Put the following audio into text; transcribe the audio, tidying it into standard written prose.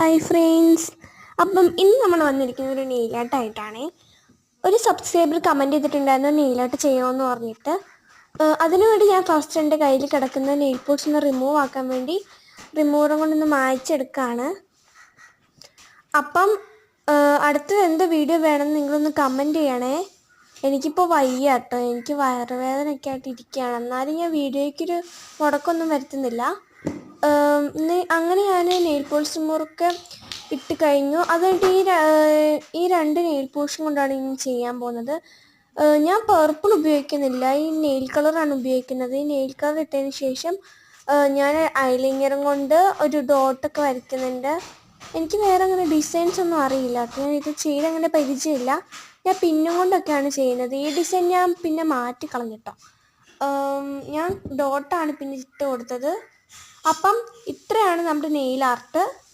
Hi friends. അപ്പം ഇന്ന് നമ്മൾ വന്നിരിക്കുന്ന ഒരു നെയിൽ ആർട്ടായിട്ടാണ്. ഒരു സബ്സ്ക്രൈബർ കമൻറ്റ് ചെയ്തിട്ടുണ്ടായിരുന്നു നെയിൽ ആർട്ട് ചെയ്യുമെന്ന് പറഞ്ഞിട്ട്. അതിനുവേണ്ടി ഞാൻ ഫസ്റ്റ് എൻ്റെ കയ്യിൽ കിടക്കുന്ന നെയിൽ പോട്ട്സ് ഒന്ന് റിമൂവ് ആക്കാൻ വേണ്ടി റിമൂവറും കൊണ്ടൊന്ന് മായ്ച്ചെടുക്കുകയാണ്. അപ്പം അടുത്തത് എന്ത് വീഡിയോ വേണമെന്ന് നിങ്ങളൊന്ന് കമൻറ്റ് ചെയ്യണേ. എനിക്കിപ്പോൾ വയ്യ കേട്ടോ, എനിക്ക് വയറുവേദനയൊക്കെ ആയിട്ട് ഇരിക്കുകയാണ്. എന്നാലും ഞാൻ വീഡിയോയ്ക്കൊരു മുടക്കമൊന്നും വരുത്തുന്നില്ല. അങ്ങനെ ഞാൻ നെയിൽ പോളിഷ് റിമൂവറൊക്കെ ഇട്ട് കഴിഞ്ഞു. അത് കഴിഞ്ഞിട്ട് ഈ രണ്ട് നെയിൽ പോളിഷും കൊണ്ടാണ് ഇനി ചെയ്യാൻ പോകുന്നത്. ഞാൻ പർപ്പിൾ ഉപയോഗിക്കുന്നില്ല, ഈ നെയിൽ കളറാണ് ഉപയോഗിക്കുന്നത്. ഈ നെയിൽ കളർ ഇട്ടതിന് ശേഷം ഞാൻ ഐലൈനറും കൊണ്ട് ഒരു ഡോട്ടൊക്കെ വരയ്ക്കുന്നുണ്ട്. എനിക്ക് വേറെ അങ്ങനെ ഡിസൈൻസ് ഒന്നും അറിയില്ല, ഞാൻ ഇത് ചെയ്തങ്ങനെ പരിചയമില്ല. ഞാൻ പിന്നും കൊണ്ടൊക്കെയാണ് ചെയ്യുന്നത്. ഈ ഡിസൈൻ ഞാൻ പിന്നെ മാറ്റി കളഞ്ഞിട്ടോ. ഞാൻ ഡോട്ടാണ് പിന്നെ ഇട്ട് കൊടുത്തത്. അപ്പം ഇത്രയാണ് നമ്മുടെ നെയിൽ ആർട്ട്.